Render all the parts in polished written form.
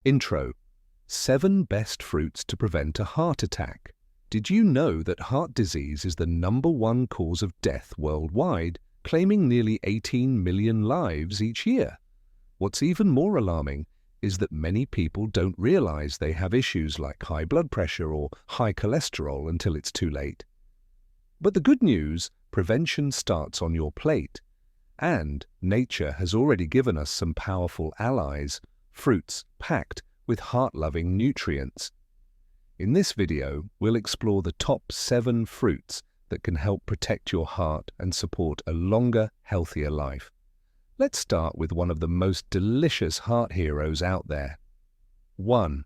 Intro: 7 best fruits to prevent a heart attack. Did you know that heart disease is the #1 cause of death worldwide, claiming nearly 18 million lives each year? What's even more alarming is that many people don't realize they have issues like high blood pressure or high cholesterol until it's too late. But the good news, prevention starts on your plate. And nature has already given us some powerful allies, fruits packed with heart-loving nutrients. In this video, we'll explore the top 7 fruits that can help protect your heart and support a longer, healthier life. Let's start with one of the most delicious heart heroes out there. 1.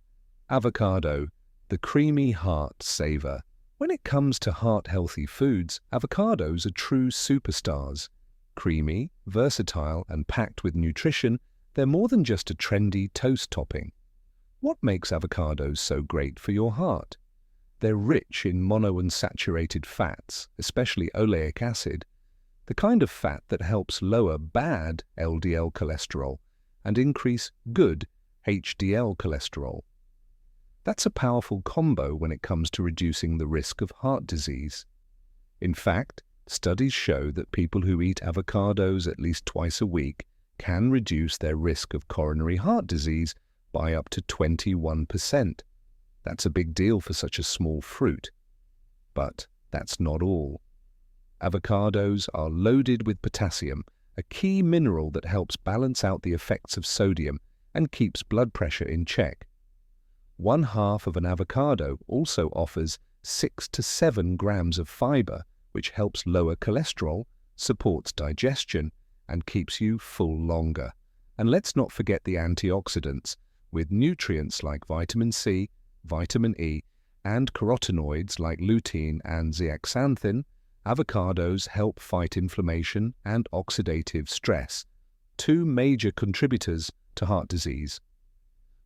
Avocado, the creamy heart saver. When it comes to heart-healthy foods, avocados are true superstars. Creamy, versatile, and packed with nutrition, they're more than just a trendy toast topping. What makes avocados so great for your heart? They're rich in monounsaturated fats, especially oleic acid, the kind of fat that helps lower bad LDL cholesterol and increase good HDL cholesterol. That's a powerful combo when it comes to reducing the risk of heart disease. In fact, studies show that people who eat avocados at least twice a week can reduce their risk of coronary heart disease by up to 21%. That's a big deal for such a small fruit. But that's not all. Avocados are loaded with potassium, a key mineral that helps balance out the effects of sodium and keeps blood pressure in check. 1/2 of an avocado also offers 6 to 7 grams of fiber, which helps lower cholesterol, supports digestion, and keeps you full longer. And let's not forget the antioxidants, with nutrients like vitamin C, vitamin E, and carotenoids like lutein and zeaxanthin. Avocados help fight inflammation and oxidative stress, 2 major contributors to heart disease.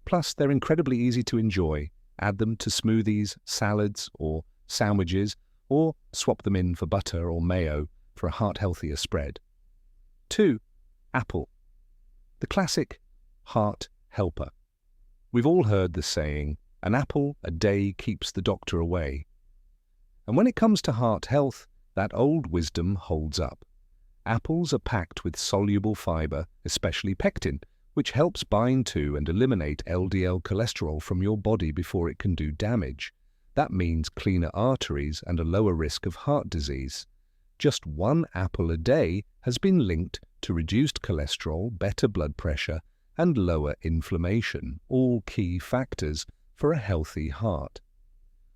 Plus, they're incredibly easy to enjoy. Add them to smoothies, salads, or sandwiches, or swap them in for butter or mayo for a heart-healthier spread. 2. Apple, the classic heart helper. We've all heard the saying, "An apple a day keeps the doctor away." And when it comes to heart health, that old wisdom holds up. Apples are packed with soluble fiber, especially pectin, which helps bind to and eliminate LDL cholesterol from your body before it can do damage. That means cleaner arteries and a lower risk of heart disease. Just 1 apple a day has been linked to reduced cholesterol, better blood pressure, and lower inflammation, all key factors for a healthy heart.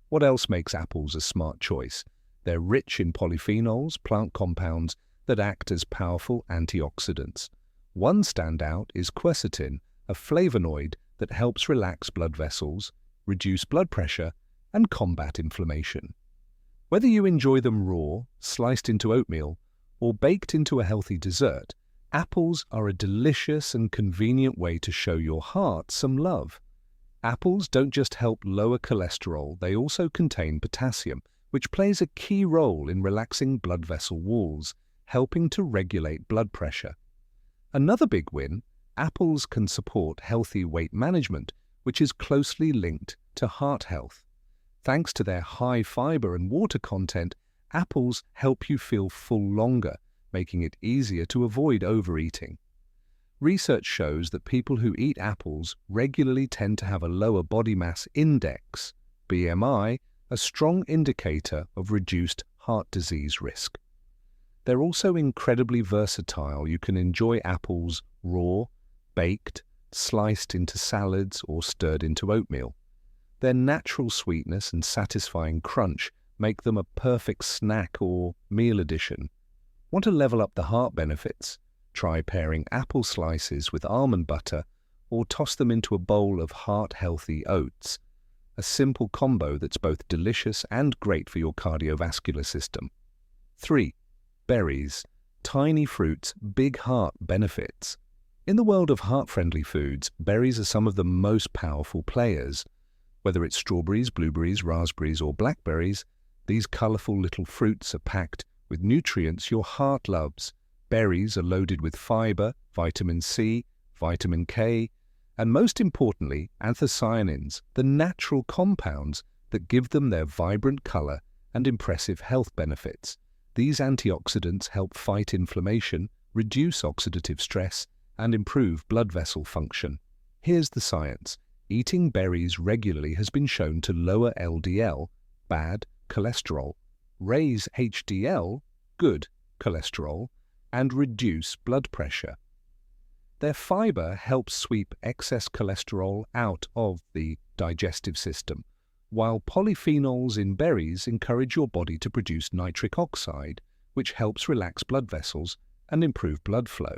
What else makes apples a smart choice? They're rich in polyphenols, plant compounds that act as powerful antioxidants. One standout is quercetin, a flavonoid that helps relax blood vessels, reduce blood pressure, and combat inflammation. Whether you enjoy them raw, sliced into oatmeal, or baked into a healthy dessert, apples are a delicious and convenient way to show your heart some love. Apples don't just help lower cholesterol, they also contain potassium, which plays a key role in relaxing blood vessel walls, helping to regulate blood pressure. Another big win, apples can support healthy weight management, which is closely linked to heart health. Thanks to their high fiber and water content, apples help you feel full longer, making it easier to avoid overeating. Research shows that people who eat apples regularly tend to have a lower body mass index, BMI, a strong indicator of reduced heart disease risk. They're also incredibly versatile. You can enjoy apples raw, baked, sliced into salads, or stirred into oatmeal. Their natural sweetness and satisfying crunch make them a perfect snack or meal addition. Want to level up the heart benefits? Try pairing apple slices with almond butter or toss them into a bowl of heart-healthy oats. A simple combo that's both delicious and great for your cardiovascular system. 3. Berries, tiny fruits, big heart benefits. In the world of heart-friendly foods, berries are some of the most powerful players. Whether it's strawberries, blueberries, raspberries, or blackberries, these colorful little fruits are packed with nutrients your heart loves. Berries are loaded with fiber, vitamin C, vitamin K, and most importantly, anthocyanins, the natural compounds that give them their vibrant color and impressive health benefits. These antioxidants help fight inflammation, reduce oxidative stress, and improve blood vessel function. Here's the science. Eating berries regularly has been shown to lower LDL, bad cholesterol, raise HDL, good cholesterol, and reduce blood pressure. Their fiber helps sweep excess cholesterol out of the digestive system, while polyphenols in berries encourage your body to produce nitric oxide, which helps relax blood vessels and improve blood flow.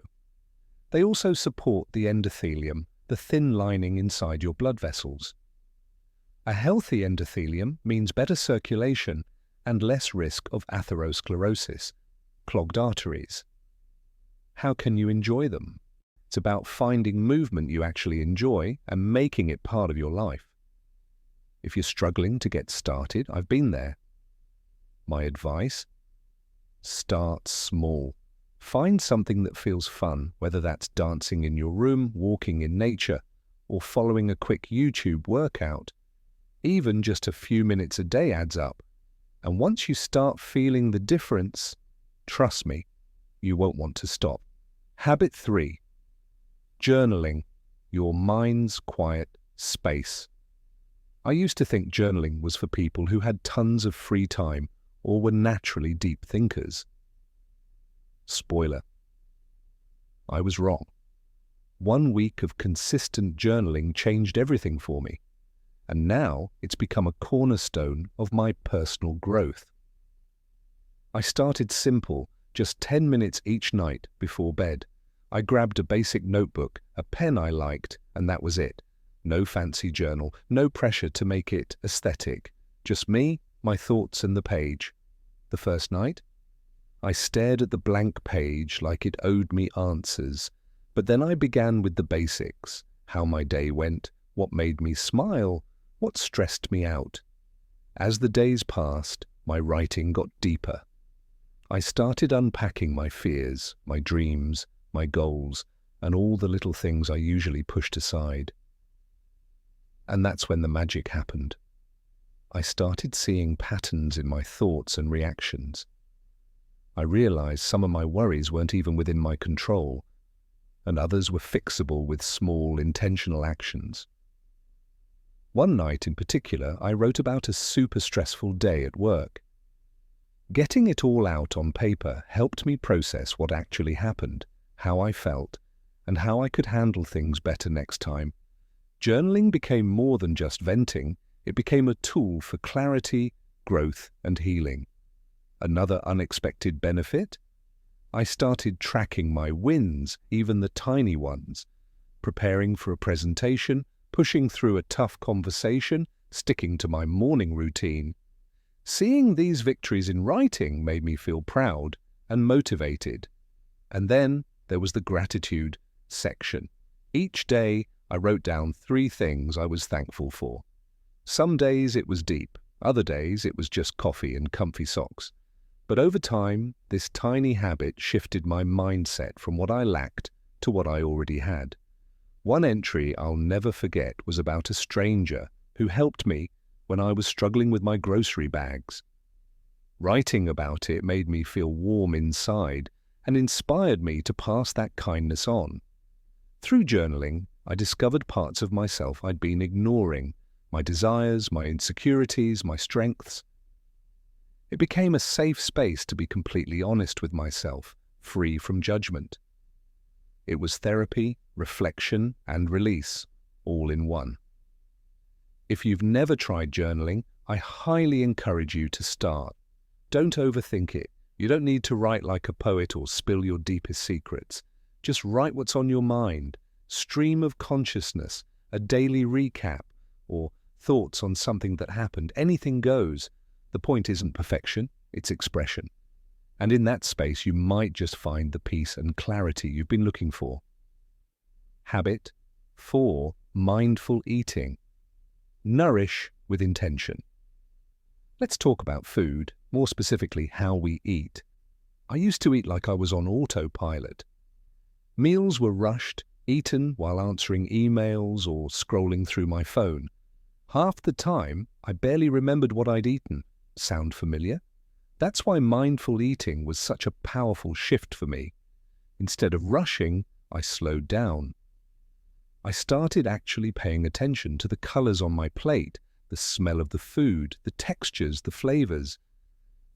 They also support the endothelium, the thin lining inside your blood vessels. A healthy endothelium means better circulation and less risk of atherosclerosis, clogged arteries. How can you enjoy them? It's about finding movement you actually enjoy and making it part of your life. If you're struggling to get started, I've been there. My advice? Start small. Find something that feels fun, whether that's dancing in your room, walking in nature, or following a quick YouTube workout. Even just a few minutes a day adds up. And once you start feeling the difference, trust me, you won't want to stop. Habit 3. Journaling, your mind's quiet space. I used to think journaling was for people who had tons of free time or were naturally deep thinkers. Spoiler. I was wrong. 1 week of consistent journaling changed everything for me, and now it's become a cornerstone of my personal growth. I started simple, just 10 minutes each night before bed. I grabbed a basic notebook, a pen I liked, and that was it. No fancy journal, no pressure to make it aesthetic. Just me, my thoughts, and the page. The first night, I stared at the blank page like it owed me answers, but then I began with the basics: how my day went, what made me smile, what stressed me out. As the days passed, my writing got deeper. I started unpacking my fears, my dreams, my goals, and all the little things I usually pushed aside. And that's when the magic happened. I started seeing patterns in my thoughts and reactions. I realized some of my worries weren't even within my control, and others were fixable with small, intentional actions. One night in particular, I wrote about a super stressful day at work. Getting it all out on paper helped me process what actually happened, how I felt, and how I could handle things better next time. Journaling became more than just venting. It became a tool for clarity, growth, and healing. Another unexpected benefit? I started tracking my wins, even the tiny ones, preparing for a presentation, pushing through a tough conversation, sticking to my morning routine. Seeing these victories in writing made me feel proud and motivated. And then there was the gratitude section. Each day, I wrote down 3 things I was thankful for. Some days it was deep, other days it was just coffee and comfy socks. But over time, this tiny habit shifted my mindset from what I lacked to what I already had. One entry I'll never forget was about a stranger who helped me when I was struggling with my grocery bags. Writing about it made me feel warm inside and inspired me to pass that kindness on. Through journaling, I discovered parts of myself I'd been ignoring, my desires, my insecurities, my strengths. It became a safe space to be completely honest with myself, free from judgment. It was therapy, reflection, and release, all in one. If you've never tried journaling, I highly encourage you to start. Don't overthink it. You don't need to write like a poet or spill your deepest secrets. Just write what's on your mind. Stream of consciousness, a daily recap, or thoughts on something that happened. Anything goes. The point isn't perfection, it's expression. And in that space, you might just find the peace and clarity you've been looking for. Habit 4. Mindful eating. Nourish with intention. Let's talk about food, more specifically how we eat. I used to eat like I was on autopilot. Meals were rushed, eaten while answering emails or scrolling through my phone. Half the time, I barely remembered what I'd eaten. Sound familiar? That's why mindful eating was such a powerful shift for me. Instead of rushing, I slowed down. I started actually paying attention to the colors on my plate, the smell of the food, the textures, the flavors.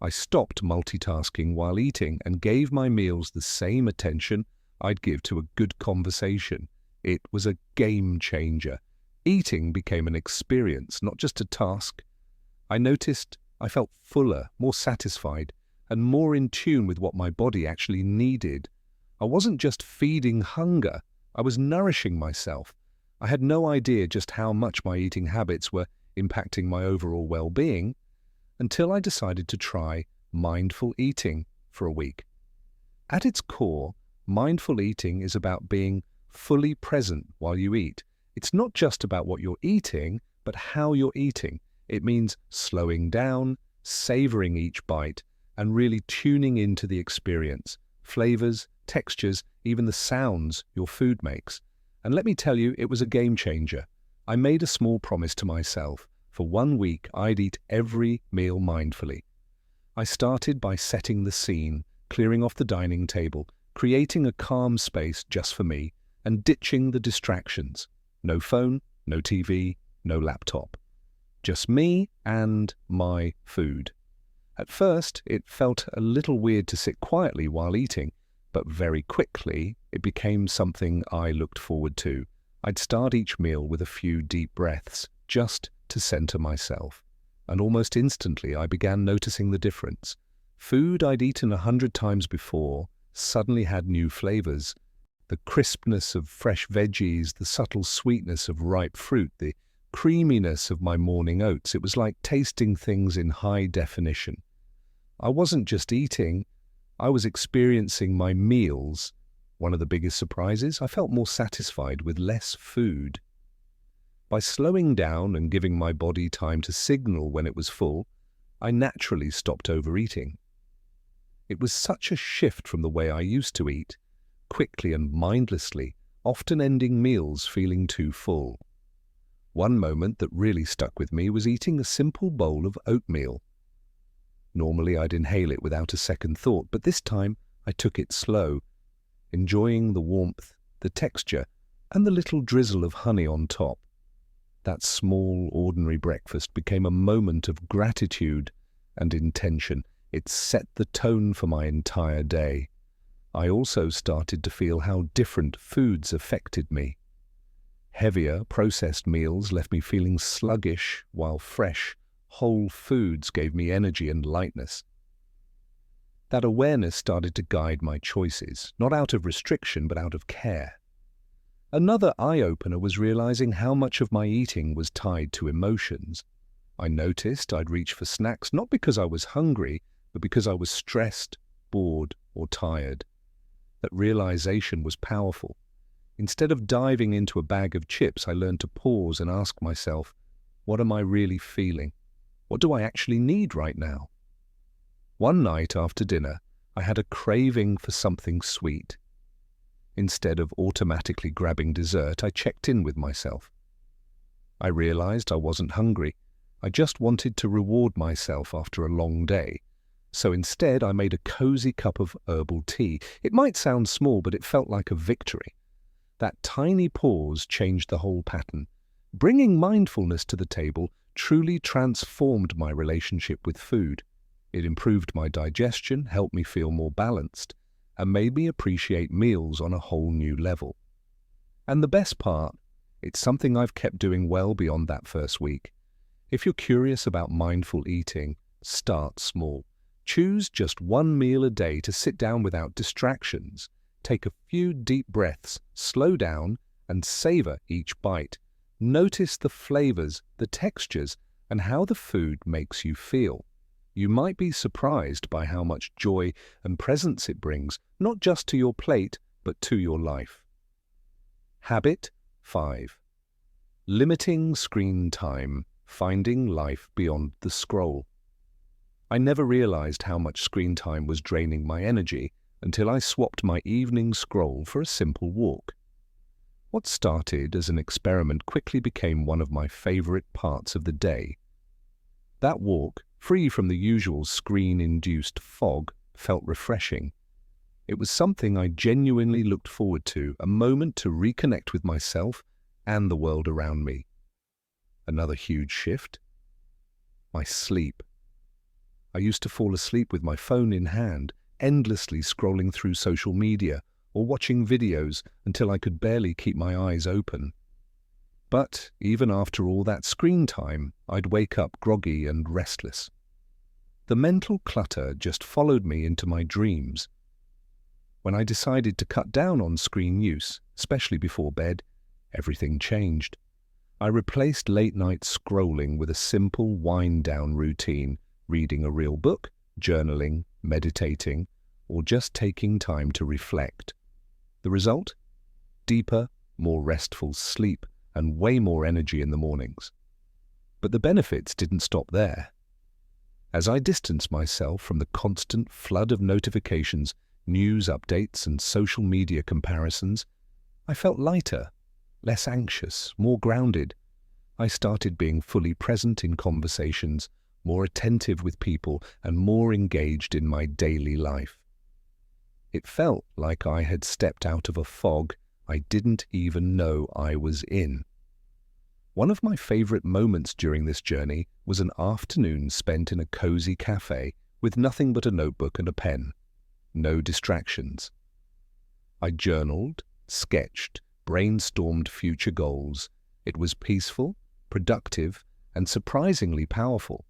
I stopped multitasking while eating and gave my meals the same attention I'd give to a good conversation. It was a game changer. Eating became an experience, not just a task. I noticed I felt fuller, more satisfied, and more in tune with what my body actually needed. I wasn't just feeding hunger, I was nourishing myself. I had no idea just how much my eating habits were impacting my overall well-being until I decided to try mindful eating for a week. At its core, mindful eating is about being fully present while you eat. It's not just about what you're eating, but how you're eating. It means slowing down, savoring each bite, and really tuning into the experience, flavors, textures, even the sounds your food makes. And let me tell you, it was a game changer. I made a small promise to myself. For 1 week, I'd eat every meal mindfully. I started by setting the scene, clearing off the dining table, creating a calm space just for me, and ditching the distractions. No phone, no TV, no laptop. Just me and my food. At first, it felt a little weird to sit quietly while eating, but very quickly it became something I looked forward to. I'd start each meal with a few deep breaths, just to center myself. And almost instantly I began noticing the difference. Food I'd eaten 100 times before suddenly had new flavors. The crispness of fresh veggies, the subtle sweetness of ripe fruit, the creaminess of my morning oats. It was like tasting things in high definition. I wasn't just eating, I was experiencing my meals. One of the biggest surprises, I felt more satisfied with less food. By slowing down and giving my body time to signal when it was full, I naturally stopped overeating. It was such a shift from the way I used to eat, quickly and mindlessly, often ending meals feeling too full. One moment that really stuck with me was eating a simple bowl of oatmeal. Normally I'd inhale it without a second thought, but this time I took it slow, enjoying the warmth, the texture, and the little drizzle of honey on top. That small, ordinary breakfast became a moment of gratitude and intention. It set the tone for my entire day. I also started to feel how different foods affected me. Heavier, processed meals left me feeling sluggish, while fresh, whole foods gave me energy and lightness. That awareness started to guide my choices, not out of restriction, but out of care. Another eye-opener was realizing how much of my eating was tied to emotions. I noticed I'd reach for snacks not because I was hungry, but because I was stressed, bored, or tired. That realization was powerful. Instead of diving into a bag of chips, I learned to pause and ask myself, what am I really feeling? What do I actually need right now? One night after dinner, I had a craving for something sweet. Instead of automatically grabbing dessert, I checked in with myself. I realized I wasn't hungry. I just wanted to reward myself after a long day. So instead, I made a cozy cup of herbal tea. It might sound small, but it felt like a victory. That tiny pause changed the whole pattern. Bringing mindfulness to the table truly transformed my relationship with food. It improved my digestion, helped me feel more balanced, and made me appreciate meals on a whole new level. And the best part, it's something I've kept doing well beyond that first week. If you're curious about mindful eating, start small. Choose just one meal a day to sit down without distractions. Take a few deep breaths, slow down, and savor each bite. Notice the flavors, the textures, and how the food makes you feel. You might be surprised by how much joy and presence it brings, not just to your plate, but to your life. Habit 5. Limiting screen time, finding life beyond the scroll. I never realized how much screen time was draining my energy until I swapped my evening scroll for a simple walk. What started as an experiment quickly became one of my favorite parts of the day. That walk, free from the usual screen-induced fog, felt refreshing. It was something I genuinely looked forward to, a moment to reconnect with myself and the world around me. Another huge shift: my sleep. I used to fall asleep with my phone in hand, endlessly scrolling through social media or watching videos until I could barely keep my eyes open. But even after all that screen time, I'd wake up groggy and restless. The mental clutter just followed me into my dreams. When I decided to cut down on screen use, especially before bed, everything changed. I replaced late-night scrolling with a simple wind-down routine, reading a real book, journaling, meditating, or just taking time to reflect. The result? Deeper, more restful sleep and way more energy in the mornings. But the benefits didn't stop there. As I distanced myself from the constant flood of notifications, news updates, and social media comparisons, I felt lighter, less anxious, more grounded. I started being fully present in conversations, more attentive with people, and more engaged in my daily life. It felt like I had stepped out of a fog I didn't even know I was in. One of my favorite moments during this journey was an afternoon spent in a cozy cafe with nothing but a notebook and a pen. No distractions. I journaled, sketched, brainstormed future goals. It was peaceful, productive, and surprisingly powerful.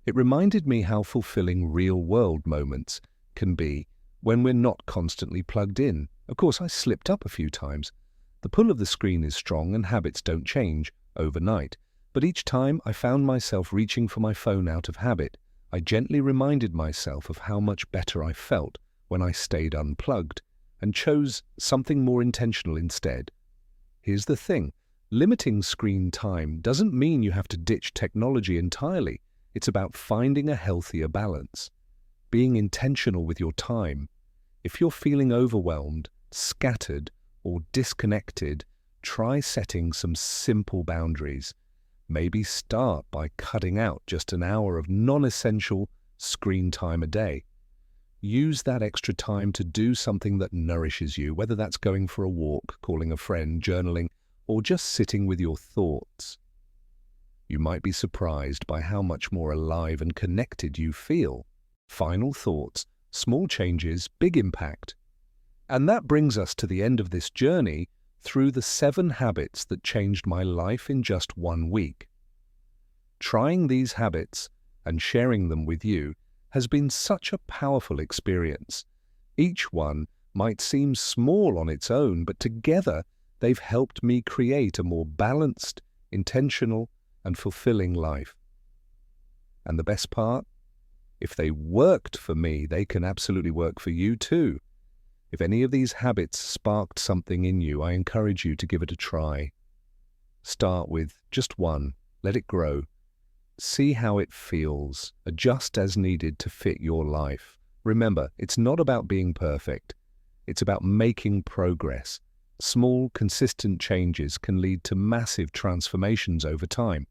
It reminded me how fulfilling real-world moments can be when we're not constantly plugged in. Of course, I slipped up a few times. The pull of the screen is strong and habits don't change overnight. But each time I found myself reaching for my phone out of habit, I gently reminded myself of how much better I felt when I stayed unplugged and chose something more intentional instead. Here's the thing: limiting screen time doesn't mean you have to ditch technology entirely. It's about finding a healthier balance, being intentional with your time. If you're feeling overwhelmed, scattered, or disconnected, try setting some simple boundaries. Maybe start by cutting out just an hour of non-essential screen time a day. Use that extra time to do something that nourishes you, whether that's going for a walk, calling a friend, journaling, or just sitting with your thoughts. You might be surprised by how much more alive and connected you feel. Final thoughts, small changes, big impact. And that brings us to the end of this journey through the 7 habits that changed my life in just 1 week. Trying these habits and sharing them with you has been such a powerful experience. Each one might seem small on its own, but together they've helped me create a more balanced, intentional, and fulfilling life. And the best part? If they worked for me, they can absolutely work for you too. If any of these habits sparked something in you, I encourage you to give it a try. Start with just one, let it grow. See how it feels, adjust as needed to fit your life. Remember, it's not about being perfect. It's about making progress. Small, consistent changes can lead to massive transformations over time.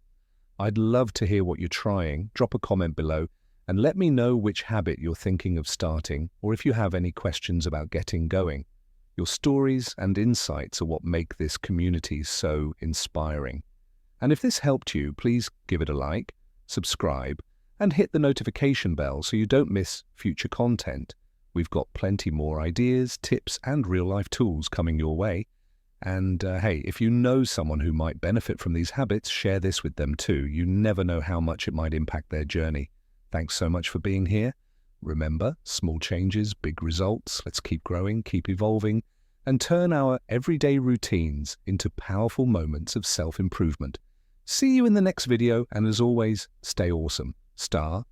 I'd love to hear what you're trying. Drop a comment below and let me know which habit you're thinking of starting, or if you have any questions about getting going. Your stories and insights are what make this community so inspiring. And if this helped you, please give it a like, subscribe, and hit the notification bell so you don't miss future content. We've got plenty more ideas, tips, and real-life tools coming your way. And hey, if you know someone who might benefit from these habits, share this with them too. You never know how much it might impact their journey. Thanks so much for being here. Remember, small changes, big results. Let's keep growing, keep evolving, and turn our everyday routines into powerful moments of self-improvement. See you in the next video, and as always, stay awesome. Star